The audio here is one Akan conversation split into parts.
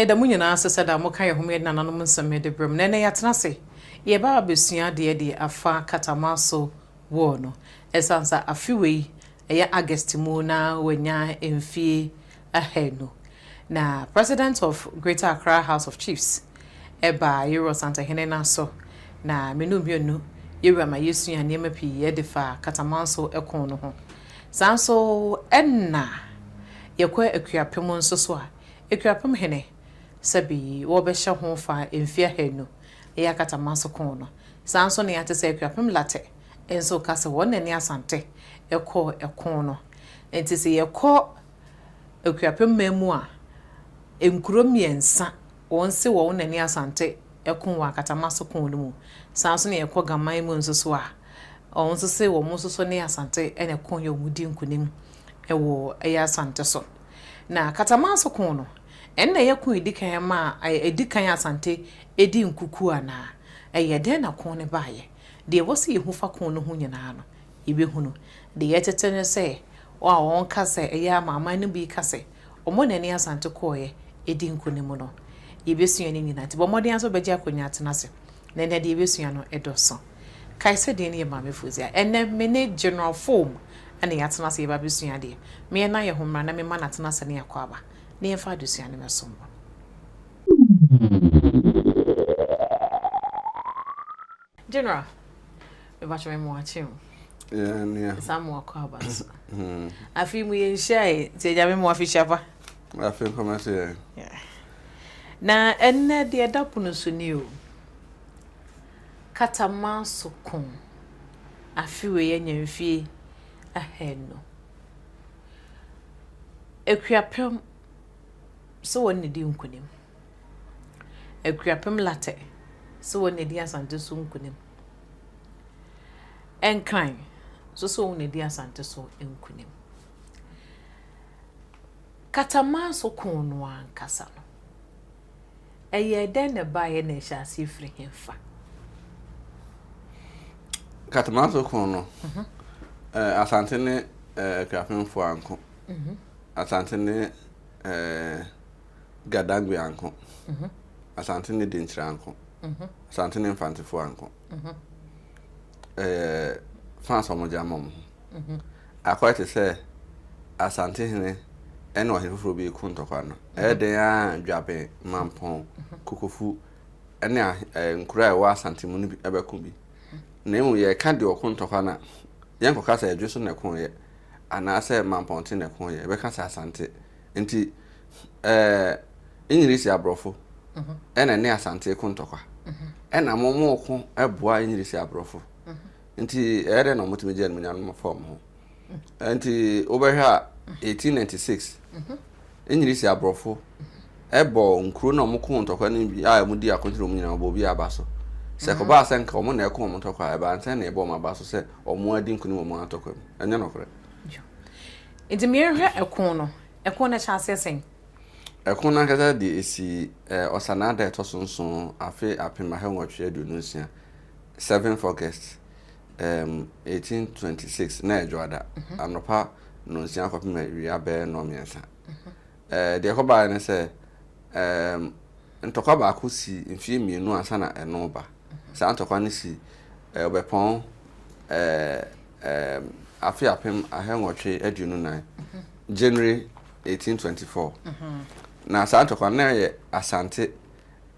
da munyina asese da mo kan yehome na nanom nseme de brem na ya tena se ye ba besua de afa katamaso wo no esansa afiwei eya August mu na wanya emfie ahenu na President of Greater Accra House of Chiefs eba Yero Santa Helena so na menu bionu yewa ma yesua niema pi ye defa katamaso ekon no ho sanso enna yekwa akuapem nso so a akuapem hene sabi wo be hye ho fa emfie henu ya katamaso kon no sanso ne ate se akuapem late enso kase won ne asante ekọ ekon no enti se yekọ akuapem memu a enkuro miensa won se wo ne asante ekon wa katamaso kon no mu sanso ne yekọ gaman mu nso so a on se wo mu so ne asante ene kon ye omudi nkunim ewo eya asante so na katamaso kon no enne yakun edikan ma edikan asante edi nkuku ana eyede na kon ne baaye de wosi yehufa kon no hu nyina no ibehunu de yetetene se wa won kase eya mama ne bi kase omo nani asante koye edi nkunim no yebesua ni nyina ti bomoden aso beje akonya atenase na ne de yebesua no edoso kaise de ne mama fuzia enne mene general form ane yatenase yeba besua de me na ye homra na me ma na tenase ne yakwaba ne yfa adusua ne mesombo general we ba chwe mo achim yeah samu akwaba afi mu ye nhai ti eja me mo afi chapa afi komase na enne de edapunu so ni o katamaso kon afi we ye nyamfie aheno akuapem so won ne di nkunim akuapem late so won ne di asante so nkunim enkran so won ne di asante so nkunim katamaso kon no ankasa no eye den ne baye na hyase firi hemfa katamaso kon no asante ne akuapem fo anko asante ne gadangwe anko asante ne denchira anko asante ne mfantifo anko France omoja mom akwate se asante ne ene ohefofro bi kuntokwa no den a dwabe mampon kokofu ene nkura wa asante mu ne ebeku bi na emu ye ka de okuntokwa na yenko kasa edweso na kon ye ana se mamponte na kon ye be kasa asante nti English abrofo ena ne asante kuntokwa ena momo ko eboa English abrofo nti ere na motime je no nyano form ho nti obehwa 1896 English abrofo ebo nkuro na mo kuntokwa ni bi a mudi akontro mo nyina obo bi abaso se ko ba se nka mo na ekon mo tokwa e ba ntan na ebo mo abaso se omo adi nkuni mo atokwa enya no kore nti me hwe ekon na chance sen ekon na kaza di esi osanada etosonson afi apima he nwotwe adunusia 7 August 1826 na ejwada anopa no nsia akopima wi abe no miensa de ko ba ne se ntokwa ba ko si mfie mienu ansa na eno ba sa ntokwa ne si obepon afi apim ahenwotwe adunu na January 1824 na sa ntokwa na ye asante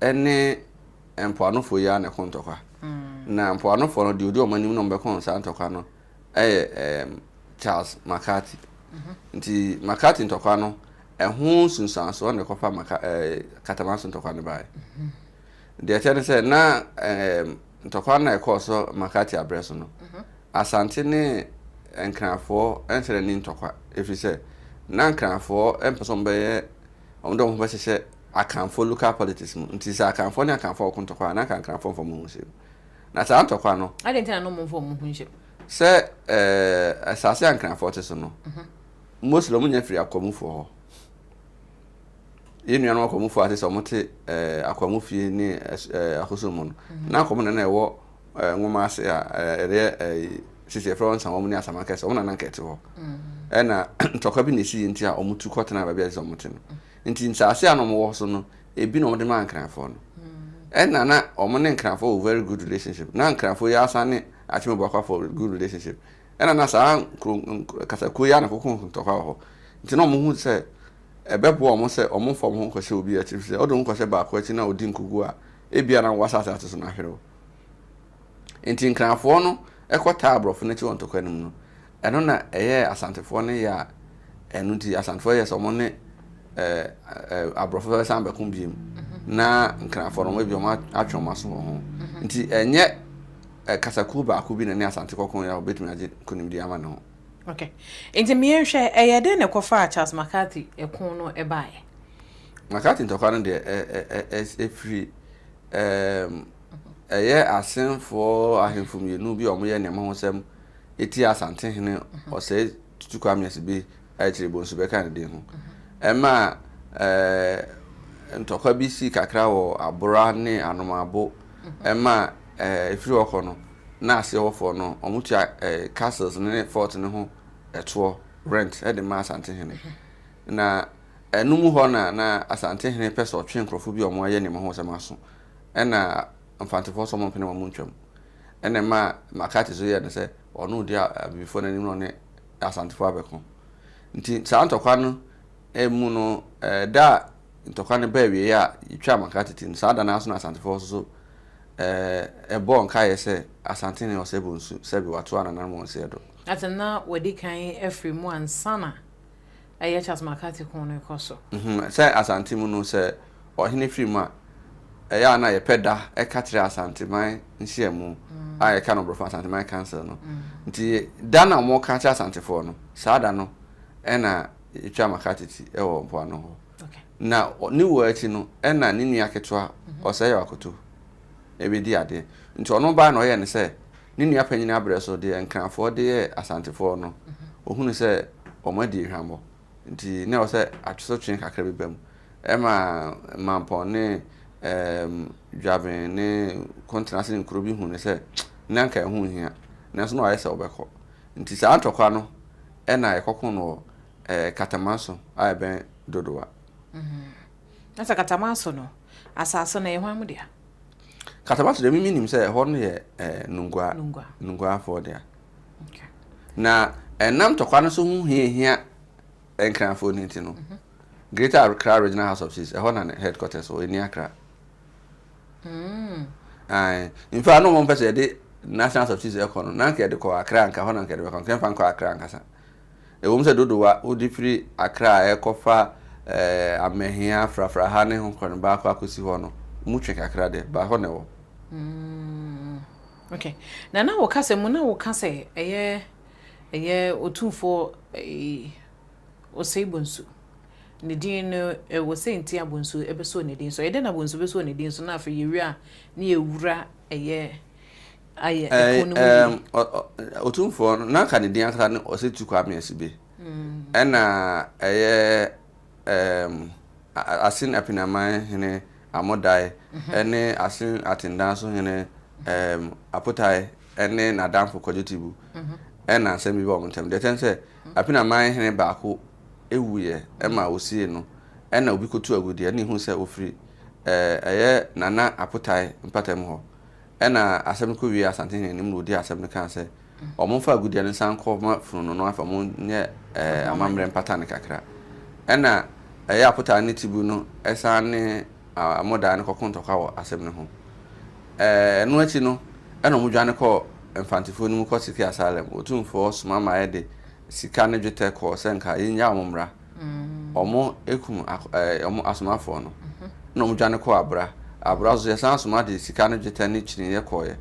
ene empoanofo ya na kontokwa na empoanofo no de odi omanim no mbekon sa ntokwa no Charles McCarthy nti McCarthy ntokwa no ehun sunsanso na kofa katamaso ntokwa ne bae de tene se na ntokwa na ekoso McCarthy abreso no asante ne enkrafo ensere ni ntokwa efise na nkrafo empeso be ondo mo behye akanfo local politics nti sa akanfo ne akanfo okuntokwa na akanfo fo mo hunse na sa ntokwa no adentina no mo fo mo hunse se asase akanfo teso no moslo munya free akwamufo ho yenu anu akwamufo ate so mote akwamufie ni akosomo no na akwamo na ewo nwoma ase ere sisi efro nsan wo ni asama kese wo na nankete ho ena ntokwa bi nesi nti a omutu kotena ba bia ze omutu no nti nsase anom wo so no ebi no de man nkranfo no ɛna na ɔmo ne nkranfo very good relationship na nkranfo ya asane achime bɔkwa for good relationship ɛna na saa kasakuo ya na kokon ntɔkwa hɔ nti na ɔmo hu sɛ ɛbɛbo ɔmo sɛ ɔmo fɔm ho nkɔhyɛ obi akyi sɛ ɔdo nkɔhyɛ baako akyi na odi nkugu a ebia na wasasa ate so na hwere nti nkranfo no ɛkɔta abrɔfo no akyi wɔ ntɔkwa nim no ɛno na ɛyɛ asantefo no ya ɛno nti asantefo yɛ sɛ ɔmo ne abrɔfo bɛ san bɛko biem na nkranfo no ebi ɔmo atwe ɔmo aso ho nti ɛnyɛ kasakuo baako bi na ne asante kɔkɔn ya obetumi agye konimdi ama ne ho. Okay. Nti me hwɛ ɛyɛ de ne kɔfa Charles McCarthy ɛkon no ɛbaaye. McCarthy ntɔkwa no de ɛfiri ɛyɛ asenfo ahemfo mienu bi ɔmo yɛ ne ho sɛm eti asante hene ɔsɛ tutukwa miɛse bi ayɛkyerɛ bonsu bɛka ne den ho ɛma ntɔkwa bi si kakra wɔ abora ne anomabo ɛma efiri ọkọ no na ase ọfọ no omutua castles ne fort ne ho ɛtoɔ rent ɛde ma asante hene na enum hɔ na asante hene pɛ sɛ ɔtwe nkrɔfo bi ɔmo ayɛ ne mo ho sɛ maso ɛna mfantefo so mo mpene mo ntwam ɛna ma McCarthy so yɛ ne sɛ ɔno di abifo n'anim no ne asantefo abɛko nti saa ntɔkwa no emu no da ntɔkwa no ba wie a yitwa McCarthy tin saa da na aso na asantefo so ebo nka yese asante ne osebo nsu sebi watu ana na mo nse do atena wadi kan every mu ansana aye Charles McCarthy kon no koso say asante mu no say ohene free mu a eya na ye peda e katire asante man nhia mu aye ka no bro asante man cancel no nti da na mo ka cha asante fo no saa da no e na etwa McCarthy ti e wo mpo ano ho na ni wo achi no e na ni nua ketwa osay yakoto ebedi ade nti ono ba na oyɛ ne sɛ ne nua panyina abrɛ so de nkranfo de asantefo no ohunu sɛ ɔmadi hwambo nti ne o sɛ atweso twen kakra bi bam ɛma mampo ne dwaben ne contrast ne nkuro bi hu ne sɛ nanka ɛho hia nanso no ayɛ sɛ obɛkɔ nti saa antɔkwa no ɛna ɛkɔkɔ no katamaso a ɛbɛn dodowa nasa katamaso no asase na ɛhwan mu dia katamaso de mimi nim sɛ hɔ no yɛ nungua for there okay na enam tokwa no so hu hia enkranfo ni ti no Greater Accra Regional House of Chiefs hɔ na headquarters o eni Accra in fact no mo pese de National House of Chiefs no na nke de kɔ Accra nka hɔ na nke de kɔ nke fa nkɔ Accra nkasa ewom sɛ dodowa odi free Accra ekɔfa amehia frafra ha ne ho kɔ no ba akɔ akosi hɔ no mutwe kakra de ba hɔ na wɔ okay na wo kase mu na wo kase eye otumfo osei bonsu ne din no wo senti abonsu ebeso ne din so ede na bonsu beso ne din so na afa yewi a na ewura aye ekonomi otumfo na ka ne din aka ne osetu kwa miesi be ɛna eye asin apinaman hene amodai ene asin atendanso hene apotai ene nadamfo kwadetibu ena asem bi bo montem de tense apina man hene baako ewuye ema osie no ena obi kotu agudi ene hu se ofiri eye nana apotai mpatam ho ena asem ko wi asante hene nim no odi asem ne kan se omonfa agudi ne sanko ma funu no afa mo nye amamre mpatane kakra ena eye apotai ne tibu no esane amoda ne kokontokwa wo asem ne ho no achi no ena mo dwane ko mfantifo ni mu ko siki asalem otumfo soma ma yede sika ne dwete ko senka yenya omomra omo ekum omo asomafo no na mo dwane ko abra zo yesan soma de sika ne dwete ne chini ye koye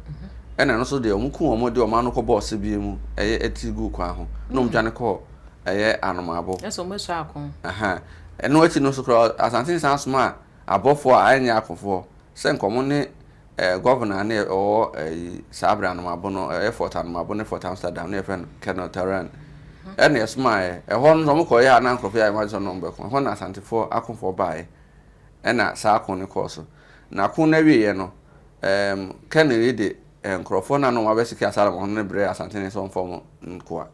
ena no so de omo ku omo de omo no ko boss bi mu eye etigu kwa ho na mo dwane ko eye anomabo eso mo so akon eno achi no so kro asante san soma abofo a anya akofo senkomo ne governor ne o sabra no mabono effort an mabone for Amsterdam ne friend Colonel Taran ene esma ho no mo ko ya na nkrofo ya ma so no mbeko ho na asantefo akonfo bae ena sa akon ne course na akon na wie ye no Kenny de nkrofo na no mabesiki asala mo ne bre asante ne so mfom nkoa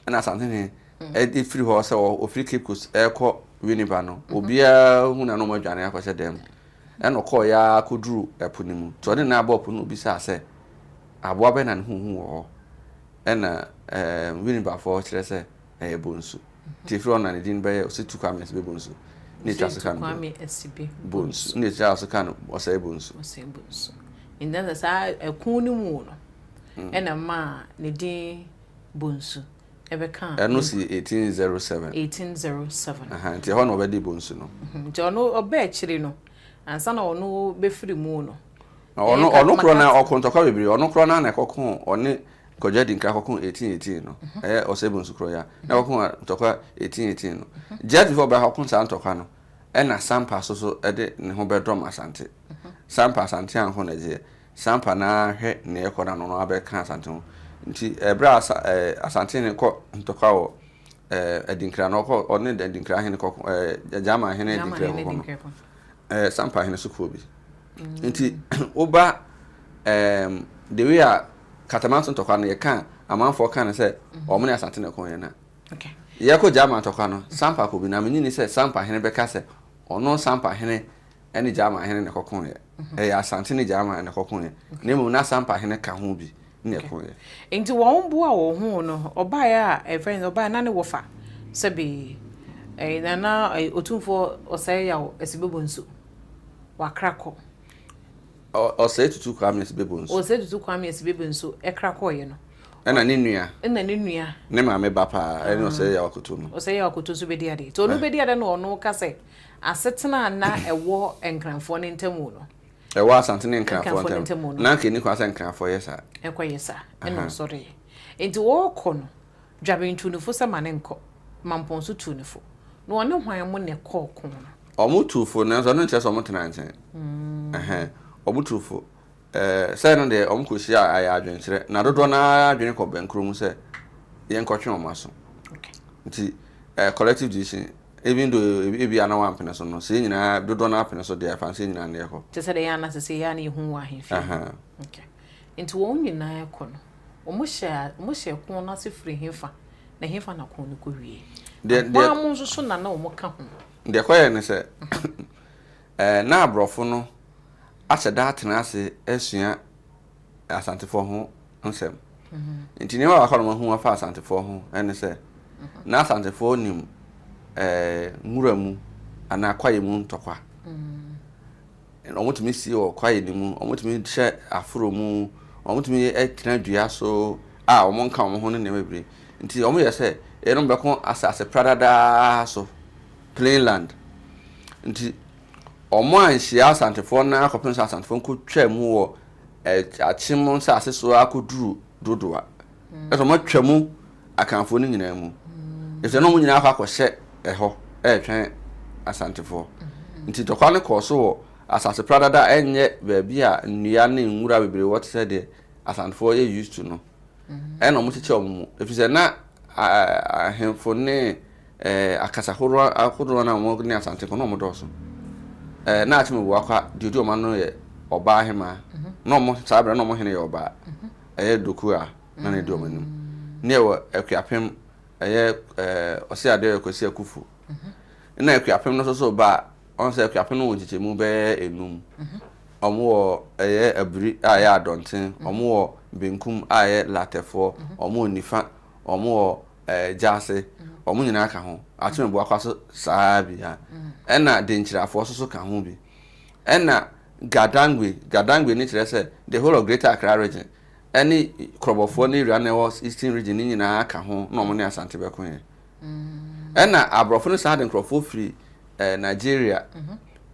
ena asante ne e free ho se o free keep coast e ko winipa no obia hu na no mo adwane akɔhyɛ dem ɛno kɔ ya akɔduru ɛpo ne mu to ne na abɔ po no bisa sɛ aboa bɛ na ne hu wɔ ɛna winipa fo kyerɛ sɛ ɛyɛ bonsu tifro na ne din bɛyɛ ɔsɛ Kwame Asibe bonsu ne twa so kan Kwame Asibe bonsu ne twa so kan ɔsɛ bonsu inda sa ɛkun ne mu no ɛna ma ne din bonsu ɛbɛka ɛno si 1807 aha nti hɔ na ɔbɛdi bonsu no nti ɔno ɔbɛ akyiri no ansa na ɔno bɛfiri mu no ɔno kro na ɔkontɔkwa bebre ɔno kro na ɛkɔko ɔne Kɔgye Adinkra kɔko 1818 no ɛyɛ ɔsɛ bonsu kro ya na kɔko ntɔkwa 1818 no just before ba kɔko sa ntɔkwa no ɛna Sampa so ɛde ne ho bɛdɔm Asante Sampa Asante anho na gye Sampa na hwɛ ne ɛkɔda no no abɛka Asante ho nti ɛbra Asante ne kɔ ntɔkwa wɔ Adinkra no kɔ ɔne Adinkra hene kɔ Jama hene Adinkra kɔ no Sampa hene so kɔ bi nti oba the way a Katamanso ntɔkwa no yɛka amanfo ka ne sɛ ɔmo ne Asante ne kɔ yɛ na okay yɛkɔ Jama ntɔkwa no Sampa kɔ bi na menyi ne sɛ Sampa hene bɛka sɛ ɔno Sampa hene ɛne Jama hene ne kɔkɔ yɛ ɛyɛ Asante ne Jama ne kɔkɔ yɛ na mu na Sampa hene ka ho bi ne kɔ yɛ nti wɔn bo a wɔn ho no ɔbaa a friends ɔbaa na ne wɔfa sɛbi na otumfo ɔsɛe yaw Asibe bonsu wakrakɔ ɔsɛe tutu Kwame Asibe bonsu ɔsɛe tutu Kwame Asibe bonsu ɛkrakɔ yɛ no ɛna ne nua ne maame ba pa ɛne ɔsɛe yaw akoto no ɔsɛe yaw akoto so bedi ade to no bedi ade no ɔno ka sɛ asetena na ɛwɔ nkranfoɔ ne ntamu no ɛwɔ Asante ne nkranfoɔ ntamu na nke ni kwa sɛ nkranfoɔ yɛ sa ɛkɔ yɛ sa ɛna ɔsɔre enti wɔkɔ no dwabentunufo sɛ ma ne nkɔ mamponso tunufo na ɔne hwan mo ne kɔ ko no ɔmo tufo na so no nkyɛ sɛ ɔmo tena nkyɛn ɔmo tufo sɛ no de ɔmo kɔsi ayɛ adwenkyerɛ na dodo na adwene kɔ bankro mu sɛ yɛn kɔtwe ɔmo aso nti collective decision even though ebi ana wa mpene so no sɛ nyina dodo na apene so de afa sɛ nyina na ɛkɔ te sɛ de yana sɛ sɛ yana ehu wa ahemfi okay nti wɔn nyina ɛkɔ no ɔmo hyɛ kon na se firi hefa na hefa na kon no kɔ wie de mo nso so na ɔmo ka ho de kɔyɛ ne sɛ na abrɔfo no ahyɛ da atena ase asua Asantefo ho nsɛm nti ne wa akɔrɔ ho afa Asantefo ho ɛne sɛ na Asantefo nim nwura mu ana kwaye mu ntɔkwa ɔmo tumi si wɔ kwaye ne mu ɔmo tumi hyɛ aforo mu ɔmo tumi ɛtena dua so a ɔmo nka ɔmo ho ne ne bebre nti ɔmo yɛ sɛ ɛno bɛko asase pradada so plain land nti ɔmo anhyia Asantefo na akɔpem sɛ Asantefo nko twa mu wɔ akyem nsa ase so akɔduru dodoa ɛso mo twa mu akanfo ne nyina mu ɛsɛ no mo nyina akɔhyɛ ɛhɔ ɛtwɛn Asantefo nti tɔkwa ne kɔ so wɔ asase pradada ɛnyɛ baabi a nnua ne nwura bebre wɔte sɛ de Asantefo yɛ used to no ɛna mo kyekyɛ ɔmo efisɛ na ahemfo ne akasa horo na mo ne Asantefo no mo dɔso na atime wo akwa de odi ɔma no yɛ ɔbaa hema na ɔmo sabra na ɔmo hene yɛ ɔbaa ɛyɛ doku a na ne di ɔmo nim ne wɔ akuapem ɛyɛ ɔse ade yɛ Kwasi Akufo na akuapem no so ba on sɛ akuapem no wɔ nkyɛmu bɛɛ enum ɔmo wɔ ɛyɛ abiri a yɛ adɔnten ɔmo wɔ benkum a yɛ latefo ɔmo wɔ nifa ɔmo wɔ jase ɔmo nyina ka ho atime bo akwa so saa bia ɛna de nkyirafo so ka ho bi ɛna gadangwe ni kyerɛ sɛ the whole of Greater Accra region ɛne krɔbɔfo ne area na wɔ Eastern region ni nyina ka ho na ɔmo ne Asante bɛko yɛ ɛna abrɔfo no saa de nkrɔfo firi Nigeria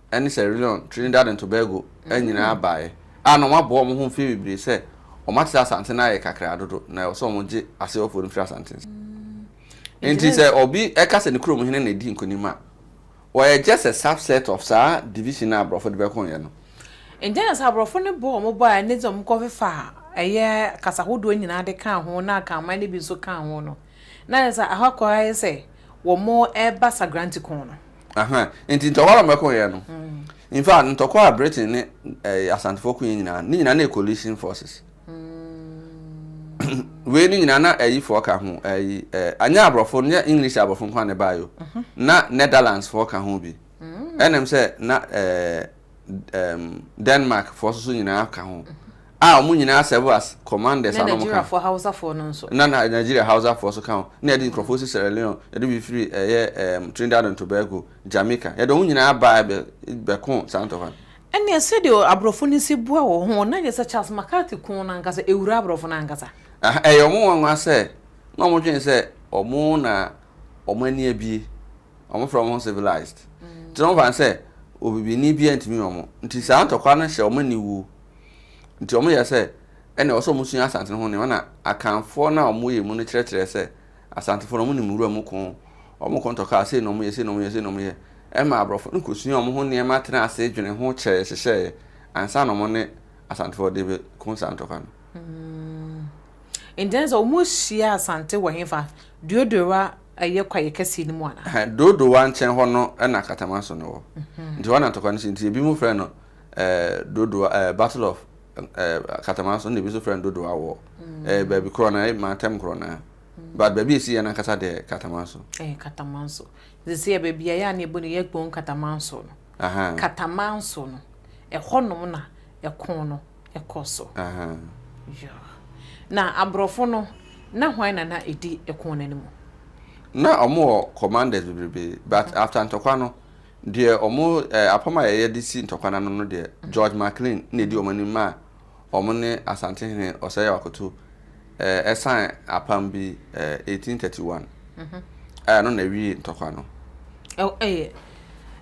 ɛne Sierra Leone Trinidad and Tobago ɛnyina abae a na ɔmo abɔ ɔmo ho mfe bebre sɛ ɔmo ate Asante na yɛ kakra dodo na ɔsɔ ɔmo gye asefo no firi Asante nti sɛ obi ɛka sɛ ne kurom hene na di nkonima wɔyɛ just a subset of saa division na abrɔfo de bɛko yɛ no enjana sa abrɔfo ne bɔ ɔmo ba ne zom kɔfefa ɛyɛ kasahodo nyina de ka ho na ka man ne bi so ka ho no na sɛ ahakɔ ayɛ sɛ wɔmo ɛba sagranti kon no nti ntɔkwa mɛko yɛ no in fact ntɔkwa a Britain ne Asantefo ko nyina ne nyina na coalition forces we ni nyina na ayi for ka ho ayi anya abrofo nya English abrofo kwa ne bayo na Netherlands for ka ho bi enem say na Denmark for so nyina ka ho omu nyina serve as commanders na Nigeria for Hausa for no so na Nigeria Hausa for so ka ho na edi Nkrofo Sierra Leone edi bi free Trinidad and Tobago Jamaica ye do nyina ba be kon santo fa ene asedio abrofo ni si bua wo ho na ye se Charles McCarthy kon na ngasa ewura abrofo na ngasa omu wanwa se na omu dwen se omu na omu ani abie omu from civilized tino fan se obibi ni bia ntimi omu nti santo kwa na hye omu ni wu nti omu ye se ene oso omu sun asante ho ne na akanfo na omu ye mu ne kyerɛkyerɛ se asante fo no omu ni muru omu kon to ka se no omu ye ema abrofo nkosun omu ho ne ma tena ase dwene ho kyerɛ ansa no omu ne asante fo de be kon santo kwa no Intenso umushia asante wo hefa duodowa aye kwaye kase ni mu ana dodowa nchen ho no na katamaso no wo nti wana ntokwa nti nti ebi mu frɛ no dodowa battle of katamaso ne bi so frɛ dodowa wo baby corona ma tem corona but baby si yana kasa de katamaso katamaso zisi ya baby ya na ebo ne yegbon katamaso no katamaso no honom na kon no ekoso yeah na abrofo no na hwan na edi ekon nanimu na omo commanders bibrebe but after ntokwa no de omo apama ye de si ntokwa na no de George McLean na edi omo ni ma omo ne asante hene osaya wakoto esan apam bi 1831 no na wi ntokwa no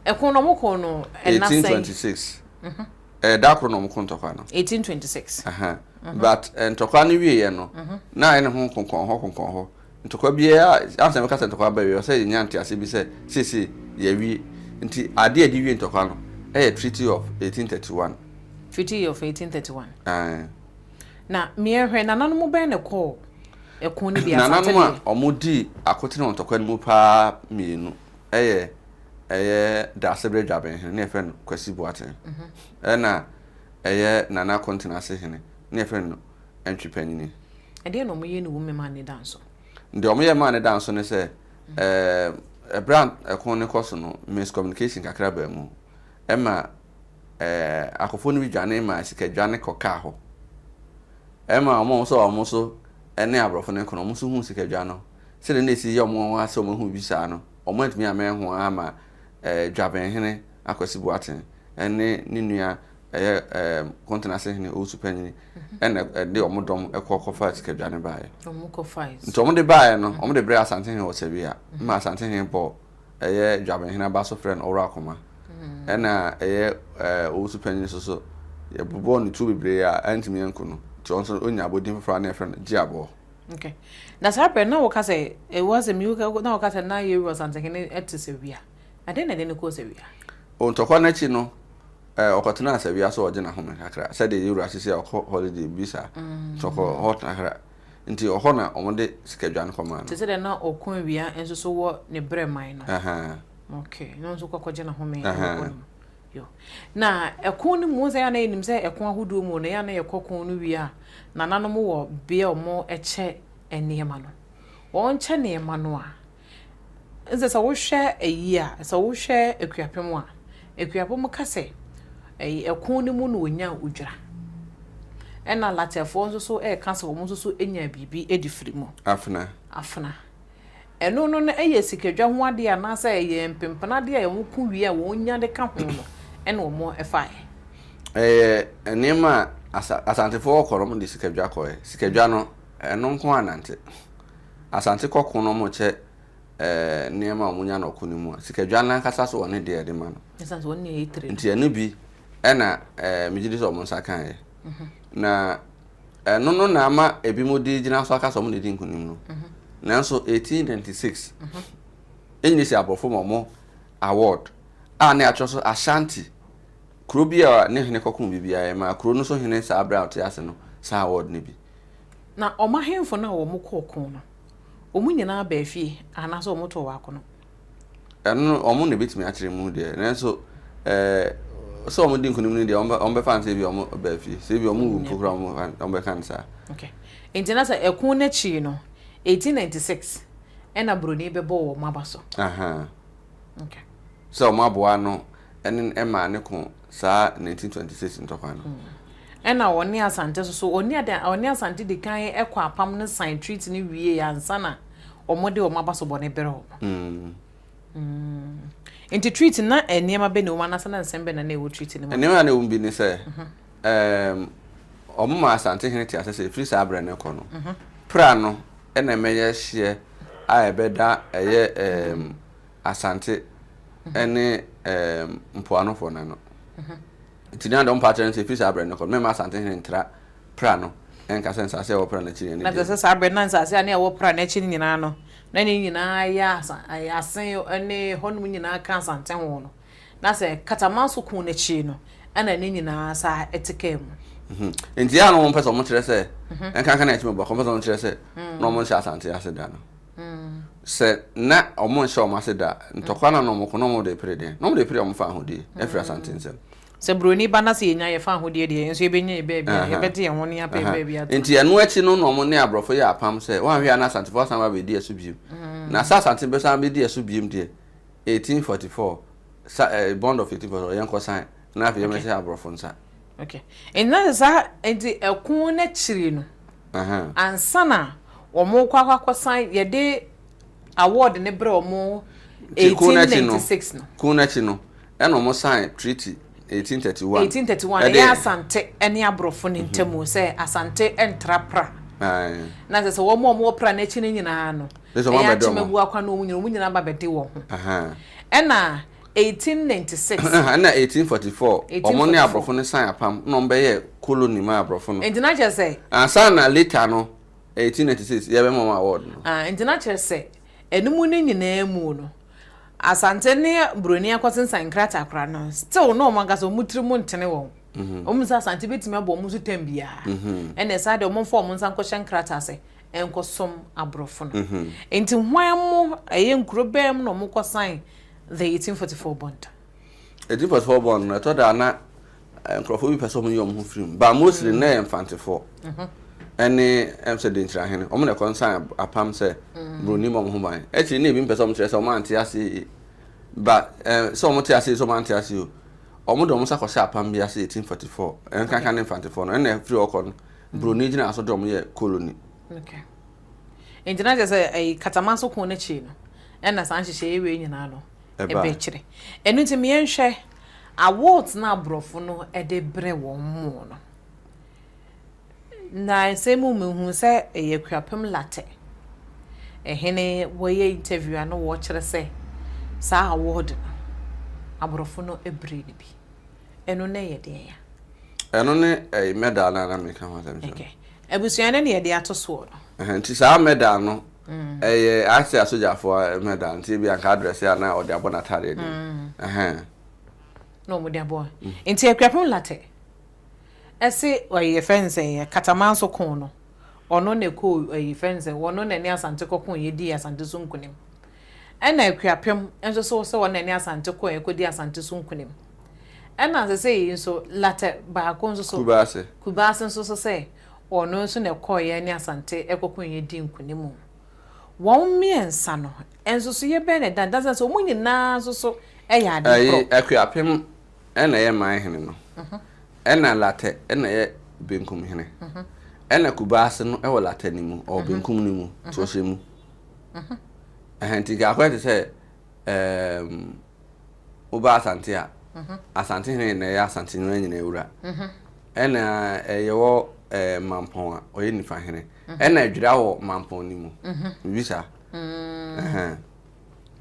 ekon no mo kon no 1826 dakro no mo kon ntokwa no 1826 but ntokwa ni wie ye no na ene ho konkon ho ntokwa bia anse me kasa ntokwa ba wie say nyanti ase bi say sisi ye wi nti ade adi wie ntokwa no Treaty of 1831 Treaty of 1831 na miehwe na nanu mo ben ne ko ekon ni bia na nanu omudi akotene ntokwa ni mu pa mienu da sebre dwaben ne efe no Kwasi Boateng na nana continence hene ne friend entwepanyini ade no mo ye ni wo me man danso nde o mo ye man danso ne se brand ekon ne koso no miscommunication kakra ba mu ema akofo no bidwane ma sika dwane koka ho ema omo so ene abrofo ne kono omo so hu sika dwano se ne si ye omo ase omo hu bisa no omo ntimi ame ho ama dwaben hene Kwasi Boateng ene ni nua continence hene o supanyini ene de omodom ekokofa sikadwane baaye omokofa nti omode baaye no omode bre asante hene o sebia ma asante hene bo dwaben hene ba so friend ora akoma ena o supanyini so ye bobo ni tu bibre a antimi enko no ti onso onya bodin fofra na friend giabo okay na sarpe na wo ka say e was a miuka na wo ka say na ye ro asante hene etisebia ade na de ne ko sebia o ntokwa na chi no okotena asabia so oje na home kakra said the euro asisi holiday visa choko hot nakra nti oho na omode sikadwan koma no tese de na okon wia enso so wo ne breman no okay no so kokoje na home yo na ekon ni mu ya na enim se ekon ahodo mu no ya na yekokon no wia na nanom wo bia omo eche enema no won che nema no a nze sa wo hwe eyi a sa wo hwe ekuapem a ekuapem kase ekon ni mu no onya odwira ena latefo nso so kasa wo nso so enya bibi edifiri mu afna eno no na sikadwa ho ade anasa mpempana de a wo ku wi a wo nya de ka ho no ena wo mo efai enema asantefo okorom de sikadwa koe sikadwa no eno nko anante asante kokon no mo che nema omunya na okuni mu sikadwa na kasa so woni de ma no esanso woni etre nti enu bi ena mejidi so mo nsakan na no na ama ebi mo di gina so aka so mo de nkunim no nanso 1896 enyi abofo mo award a na acho so Ashanti kuro bia ne hene kokon bibia ma kuro no so hene sa abra ot ase no sa award ne bi na omahemfo na wo mo kokon no omunyina ba afie ana so mo to wa kono eno omo ne betimi akire mu de nanso so mo din kunim ni de on be fan say bi on ba fi say bi on mu program on be kan sa okay internasa ekun na chi no 1896 ena broni be bo wo mabaso aha okay so maboa no enen ema ne ko sa 1926 ntokwa no ena woni asante so oni asante de kan ekwa apam no sign treat ni wie ya nsana omode o mabaso bone bero Into treat na enema be no mana sana nsembe na ewo treat ni enema na ewo bi ni se omuma asante hene ti asese free sabre ne ko no pra no ena meye hye a ebeda eye asante ene mpoano fo na no ntina don pattern se free sabre ne ko me ma asante hene ntra pra no enka sense se wo pra na chi ne na se sabre na nsa na wo pra na chi ni nyina no na ni nyina ya asen ene honum nyina kan santen ho no na se katamanso kun na chi no ana ni nyina sa etike mu enti ya no mo pese mo kire se enka kan na chi mo ba ko pese mo kire se no mo sha asante aseda no se na omo nsha o maseda ntokwa na no mo ko no mo de prede no mo de prede mo fa ho di efra asante nsem se broni bana se nya ye fa ho de enso ebenya ebe ye beti ye ho ne apa ebe ato enti enu achi no no mo ne abrofo ya apam se wan hwe na asante fo san ba be di asu biem na sa asante be san be di asu biem de 1844 bond of 1844 yen ko sign na afye me se abrofo nsa okay enna za enti ekun na chiri no ansana omo kwakwa sign ye de award ne bre omo 1896 no kun na chi no eno mo sign treaty 1831 ya asante eni abrofo ni ntemu se asante entrapra na se wo mo pra na chi ni nyina no ya chimebu akwa no mu nyina ba bede wo ho ena 1896 ena 1844 omo ne abrofo ni sign apam no mbe ye colony ma abrofo no entina che se asana later no 1896 ye be mo award no entina che se enum ni nyina mu no asante ne broni akwasensan krata akra no still no mangaso mutrimu ntene wo omusa asante betime abo omusu tambia ene sa de omfo omunsa nkoshen krata ase enkosom abrofo no enti hwan mu eye nkrobem no mukwasan the 1844 bond 1844 bond no to da na nkrofo bi person yom ho firim ba mostly na infantefo ene emse de ntra hene omo ne konsan apam se broni mom ho ban echi na ebi person kire se omo anti ase ba so omo ti ase so omo anti ase o omo do omo sa kwose apam bi ase 1844 enka kan infantefo no ene free okon broni gina aso do omo ye colony okay enjina je se katamanso kun na chi no ena san hye ewe nyina no ebe kire enu ti me enhwe awards na abrofo no ede bre wo mo no na semu mehu se yekwapem latte ehene woye interview ano wo kire se sa award abrofo no ebre ni bi eno na ye de ya eno ne medal na me kan wasem so okay ebusuane ne ye de atoso no nti sa medal no ase asojafo medal nti bi anka address ya na ode abona tare de no mo de abo nti yekwapem latte ese oye fense katamanso kon no ono ne ko oye fense wono ne ne asante kokon ye di asante so nkunim ena ekwapem enso so wono ne asante ko ye ko di asante so nkunim ena se nso latte ba ko nso so kubase nso so se ono nso ne ko ye ne asante ekokon ye di nkunim won miensa no enso so ye be ne dan dan so munyina nso so eya ade pro ekwapem ena ye man hene no ena latte ena ye benkum hene ena kubase no e wo latte ni mu o benkum ni mu to hye mu ahenti ga kwete se oba asante a asante hene na ya asante no nyina ewura ena ye wo mampon a oye nifa hene ena adwira wo mampon ni mu bisa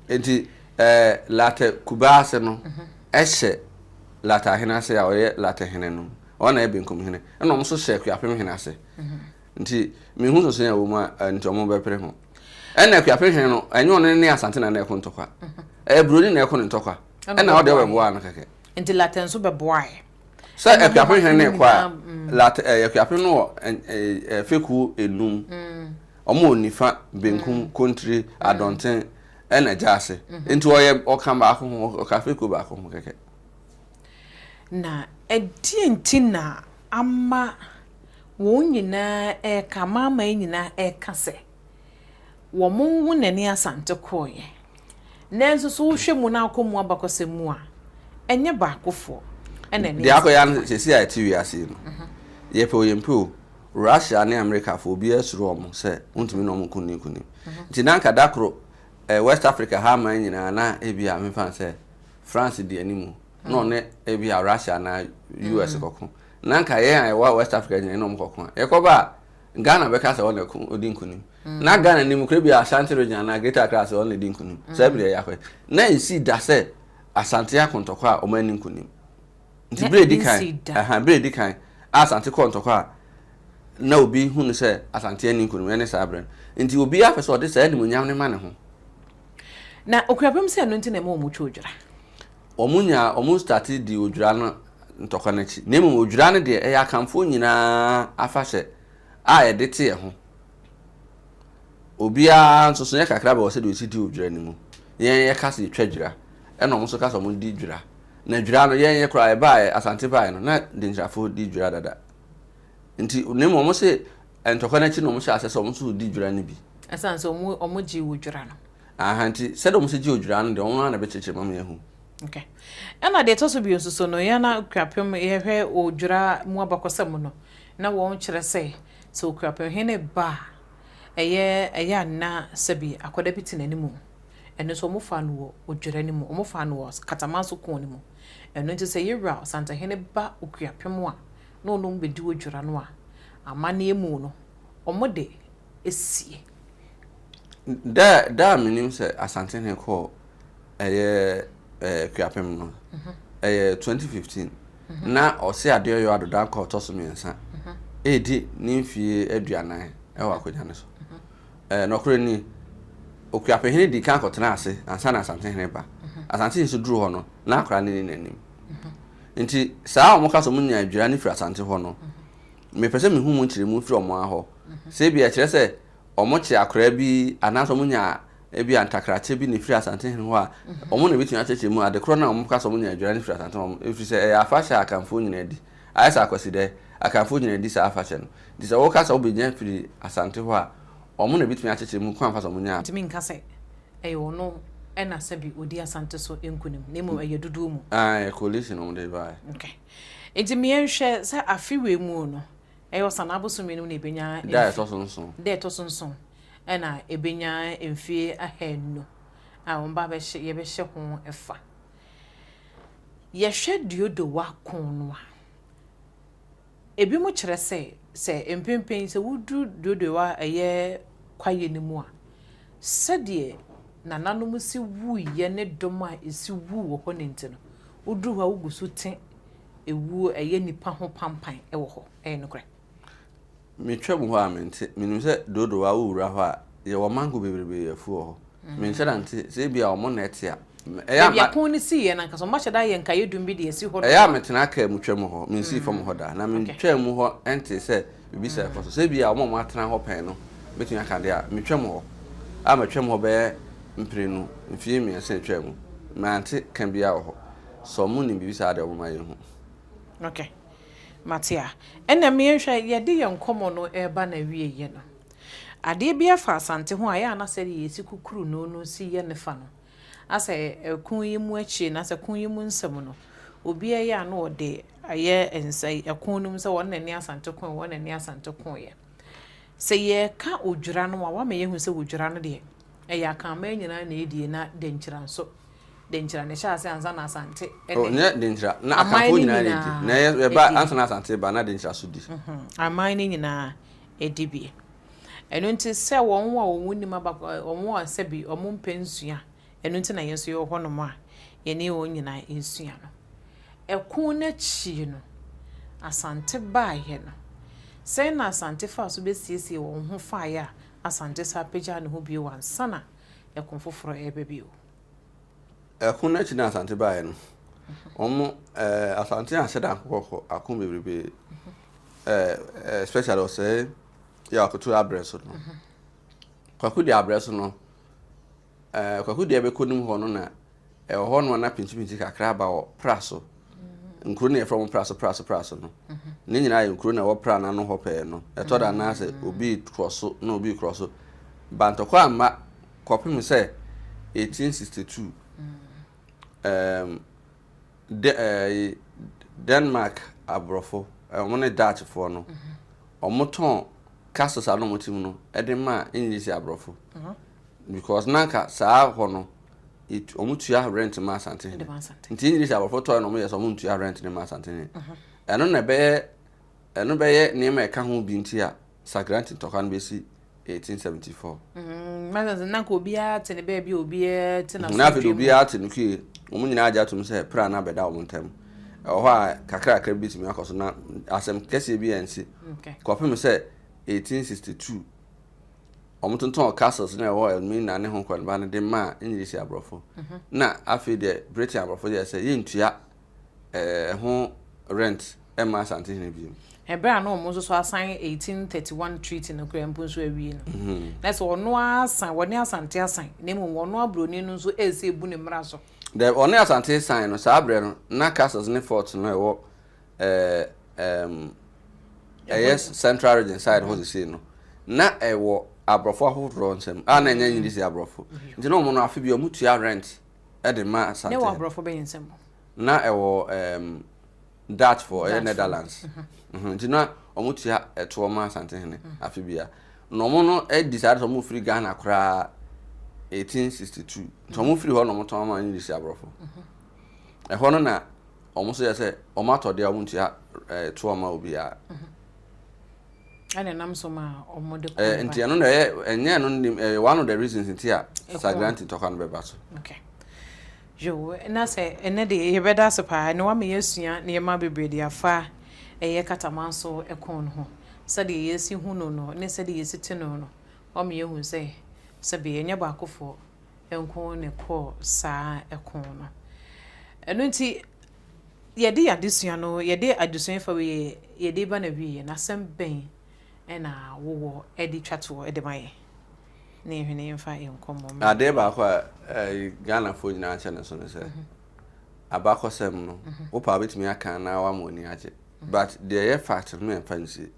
enti latte kubase no ehye lata hena se ya oye lata hena no ona ebe nkom hena ena omo so hye kwapem hena se nti me hu so ya wo ma nti omo be pre ho ena kwapem hena no enyo no ne asante na na ekon tokwa broni na ekon ntokwa ena ode we boa na keke nti lata nso be boa so kwapem hena ne kwa lata kwapem no feku enum omo onifa benkum country adonten ena jase nti oye okamba ako ho okafeku ba ako ho keke na enti na ama wo nyina ka mama nyina ka se wo mo nani asante koye nanso so wo hwɛ mu na akomu abakɔsɛ mu a enye baakofo enani de akoya sesi a ti wiase no ye pe oyempo Russia ne America fo bi asuro omo se untumi no kuni nti na nka dakro West Africa ha man nyina na ebia me fan se France di animu no ne ebia Russia na US kokko na nka ye an wa West Africa nyina no kokko e ko ba Ghana be ka se won odi nkuni na Ghana ni mu kre bia Ashanti region na Greater Accra se won odi nkuni se bia ya kwe na nsi da se Asante akontoko a o man nkuni nti bredi kan Asante kontoko a na obi hunu se Asante ani nkunu ene sa abren nti obi afeso de sa animunyam ne ma ne ho na okuapem se no nti na mo twa odwura omu started di odwura no ntoko na chi nemu odwura no de ya kamfo nyina afahye a ye de te ho obi a nso so ye kakra ba wo se de osidi odwura ni mu ye kase twa dwura ena omu so kase omu di dwura na dwura no ye kra e ba Asante ba no na de ntrafo di dwura dada nti nemu omu se ntoko na chi no omu sha ase so omu so di dwura ni bi asanso omu ji odwura no nti said omu se ji odwura no de omu na be cheche mam ye hu. Okay. Ana de toso bi nsuso no ya na kwapem ye hwe odwura mu abakosam no na won kyere se so kwapem hene ba eye na sabi akoda biti nanimu eno so omufa no wo odwura ni mu omufa no wo katamaso kon ni mu eno nti se yewra Santa hene ba okwapem a no no mbedi odwura no a amane emu no omode esie da minim se Asante ne ko kwapem no 2015 na ose ade yo adoda ko toso miensa edi nimfie aduanan wa akonya ne so no kure ni okwapem hene di kan kotena ase ansa na Asante hene ba Asante nso duru ho no na akora ne nanim nti saa omoka so munya adwura ne fira Asante ho no me pese me hu mu nkire mu fira omo aho se bia kire se omo che akora bi anaso munya ebi antakrache bi ne firi Asante hene ho a omo na bitu acheche mu ade kro na omo ka so mu nya adwura ne firi Asante ho efiri se afahye akamfo nyina di ayesa akwasi de akamfo nyina di sa afahye no di se wo ka so obinya firi Asante ho a omo na bitu acheche mu kwa fa so mu nya ntimi nka se no ena sabi odi Asante so enkunim nemu ayedudu mu coalition omo de ba okay ntimi enhwe se afiwe mu no sana abosumi no na ebenya da to sonson ena ebenya emfie ahenno a omba be ye be hye ho efa ye hwe diodo wa kon no a ebi mu kire se empempen se wudu diodo wa eye kwaye ni mu a sede nananom si wu ye ne dom a esi wu wo ho ne ntino wudu ha wugusu ten ewu eye nipa ho pampan ewo ho nokre metwam ho a mente minum se dodo wa wura ho a ye wo mango bebrebe yafu ho menche da nte se bia o mo na etia ya kon ni si ye na nka so ma cheda ye nka yedum bi de esi ho ya metena ka mutwam ho men si fam ho da na mentwam ho ente se bibi se ko so se bia o mo atena ho pen no betu aka de a metwam ho a metwam ho be mprenu mfie mi ase twam ma ante kan bia ho so mo ni bibi sa de o ma ye ho. Okay. Matia ena me hwa ye de ye nkomo no eba na wie ye no ade bia fa Asante ho aya na se ye si kukuru no si ye ne fa no ase ekun yi mu achi na se kun yi mu nsem no obi ya na ode aye ensai ekun num se won na ni Asante kun won na ni Asante kun ye se ye ka odwura no wa me ye hu se odwura no de ya kan ma nyina na edie na denkyira so denkyira ne sha ase anza na Asante ne denkyira na akamfo nyina edi na ye ba ansa na Asante ba na denkyira so di amai ni nyina edibie eno nti se won wa wonnim aba won wa se bi omum pensua eno nti na yeso yo honom a ye ne won nyina ensua no ekun na chi no Asante ba ye no se na Asante fa so be siesie won ho fa ya Asante sa peja ne ho bi wansa na ekun foforo ebe bi o ekun na chi na Asante ba ye no omo Asante a seda akoko akun bebrebe especially say ya akutu abreso no kwaku di abreso no kwaku di ebe konim ho no na ho no na pinchi kakra ba o praso nkuru ne from praso no ne nyina yɛ nkuru na wɔ pra na no hɔ pɛɛ no ɛtɔ da na sɛ obi cross na obi cross bantɔkɔ amma kɔpem sɛ 1862 Denmark abrofo ɔmo ne Dutch fo no ɔmo ton castles ano mo tim no ɛde ma English abrofo because nanka saa hɔ no ɔmo tua rent ma asante nti English abrofo tɔ no ɔmo yɛ so ɔmo tua rent ne ma asante ɛno na bɛyɛ nneɛma ɛka ho bi nti a Sagranti tɔka no bɛsi 1874 nanka obiara te ne baabi obiara te na so na afei obiara te no kie ɔmo nyinaa agya to m sɛ pra na bɛda ɔmo ntam ɛwɔ hɔ a kakra bi tumi akɔ so na asɛm kɛseɛ bi yɛnsi kɔpem sɛ 1862 ɔmo tontɔn castles na ɛwɔ Elmina ne ho kɔnba no de ma English abrɔfo na afei deɛ British abrɔfo yɛ sɛ yɛntua ho rent ɛma asante hene bi ebra no ɔmo so asan 1831 treaty no kura mpo so awie no na sɛ ɔno asan wɔne asante asan na mu ɔno abroni no so ese ebu ne mmara so the ɔne asante san no saa abrɛ no na castles ne fort no ɛwɔ yes central region side ho se no na ɛwɔ abrɔfo ahodoɔ nsɛm a na nya nyindi si abrɔfo nti no ɔmo no afi bi ɔmo tua rent ɛde ma asante ne wɔ abrɔfo bɛyɛ nsɛm na ɛwɔ Dutch for Netherlands nti na ɔmo tua ɛto ma asante hene afi bia no ɔmo no decide ɔmo free Ghana koraa 1862 nti ɔmo free hɔ no ɔmo tɔn ma nyindi si abrɔfo ɛhɔ no na ɔmo so yɛ sɛ ɔmo atɔde ɔmo tua to ma obi a ane nam so ma ɔmo de ko nti ɛno na ɛnyɛ no one of the reasons nti a Sagranti tɔka no bɛba so okay jo na sɛ ene de yɛbɛda so pa ne wa me yɛsua ne yɛma bebre de afa ɛyɛ katama so ɛkon ho sɛ de yɛsi hu no ne sɛ de yɛsi te no o me yɛhu sɛ be yɛnya baakofo ɛnko ne kɔ saa ɛkon no ɛno nti yɛde adesua no yɛde adesua fa we yɛde ba na wie na sɛm bɛn ɛna wowɔ ɛde twato ɛde maye ne hwene mfa enkomo ade ba kwa Ghana fo nyina ache ne so ne se abakosem no wo pa betimi aka na wa mo ni age but the fact no en fancy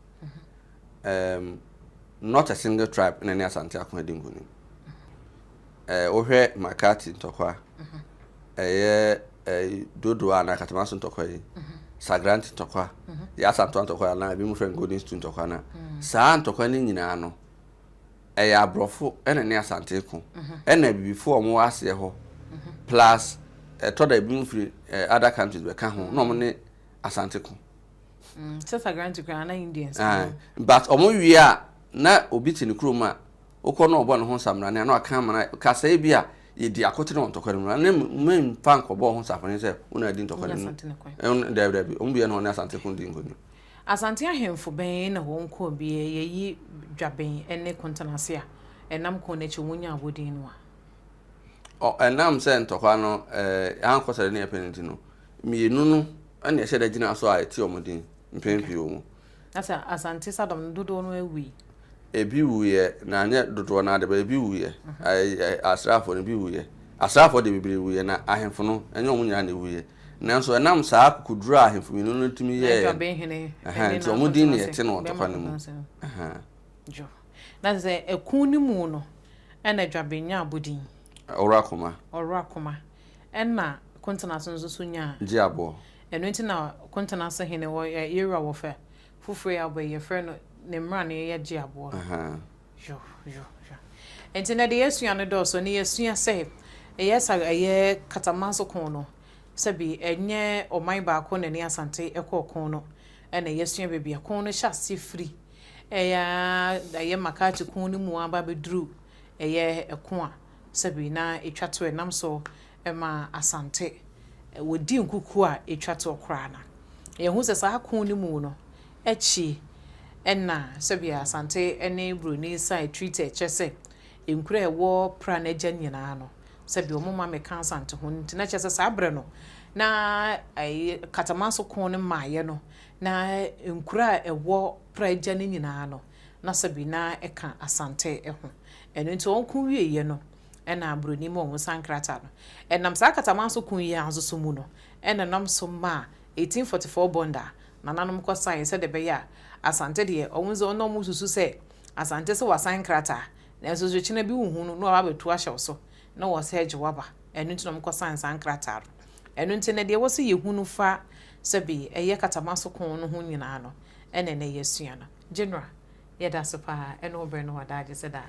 not a single tribe in any asante akon adinguni wo hwe Makati ntokwa dodo ana katama so ntokwa yi Sagranti ntokwa ya asanto ntokwa na bi mu friend Golden Stone ntokwa na saa ntokwa ni nyina no ɛyɛ abrɔfo ɛna ne asante ko ɛna bibifo ɔmo ase ho plus ɛtɔ da bi mu firi other countries bɛka ho na ɔmo ne asante ko Sagranti kra na Indians but ɔmo wie a na obi te ne kurom a wokɔ na ɔbɔ ne ho samra ne na aka mana kasa bi a yɛdi akote ne ntɔkwa mu na men fa nkɔbɔ ho safone sɛ wona di ntɔkwa ne dabi ɔmo bia na ɔne asante ko di nkoni asante ahemfo bɛn na wɔn kɔ bi yɛyi dwaben ene kontanase a enam kɔ na chi wonya abodin no a enam sɛ ntɔkwa no ankɔsare ne epenti no mienu no ɛna ɛhyɛ da gyina so a ɛti ɔmodin mpempi wo mu asa asante sadom dodo no awi ebi wuye na anya dodo na de ba ebi wuye asrafo no bi wuye asrafo de bibiri wuye na ahemfo no ɛnyɛ ɔmo nyina na wuye nanso enam saa kuduru ahemfo mienu no tumi yɛ nti ɔmodin ne ɛte no ntɔkwa no mu jo na sɛ ekun ni mu no ɛna dwabenya abodin ɔwra koma ɛna kontanase nso so nya gye abo ɛno nti na kontanase hene wɔ yɛwura wɔ fɛ fufure abo yɛ frɛ no ne mmra ne yɛ gye abo jo enti na de yɛsua no dɔso ne yɛsua sɛ ɛyɛ katamaso kon no sɛbi ɛnyɛ ɔman baako na ne asante ɛkɔ kon no ɛna yɛsua beebi kon no hyɛ ase free ɛyɛ Makati kun ni mu aba bedru ɛyɛ ɛko a sɛbi na etwato enam so ɛma asante wodi nkuku a etwato kora na yɛhu sɛ saa kun ni mu no ɛchi ɛna sɛbi asante ɛne broni side treat ɛkyɛ enkura ɛwɔ pra na agya nyinaa no sɛbi ɔmo ma meka asante ho nti na kyɛ sɛ saa bre no na katamaso kon ne maayɛ no na enkura ɛwɔ pra agya ne nyinaa no na sɛbi na ɛka asante ɛho ɛno nti ɔnko wieyɛ no ɛna broni ma ɔmo sankrata no ɛnam saa katamaso kon yi anso so mu no ɛna nam so ma 1844 bonda nananom kɔ sign sɛ de bɛyɛ asante de ɔwonzo ɔno mu susu sɛ asante sɛ wasan krata na nso so kyena bi huhu no na wabetu ahyɛw so na wɔ sɛ agye waba ɛno nti na mkɔ sign san krata ɛno nti na de wɔ sɛ yɛhunu fa sɛ bi ɛyɛ katama so kon no ho nyinaa no ɛna na yɛsua no general yɛda so pa ɛno obrɛ no wadaagye sɛ da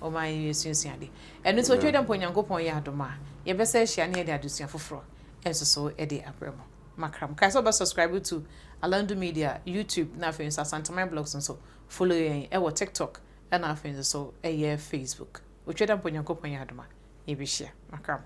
o ma yɛsuasua de ɛno nti otwe dɛ mponyankopɔn yɛ adoma yɛbɛsɛ ahyia ne yɛde adesua foforɔ ɛnso so ɛde abrɛ mo makram kai so subscribe to Alandu Media YouTube na afei nso Asantama blogs nso follow yɛn ɛwɔ TikTok ɛna afei nso ɛyɛ Facebook otwe dɛ mponyankopɔn yɛ adoma yɛbɛhyia makram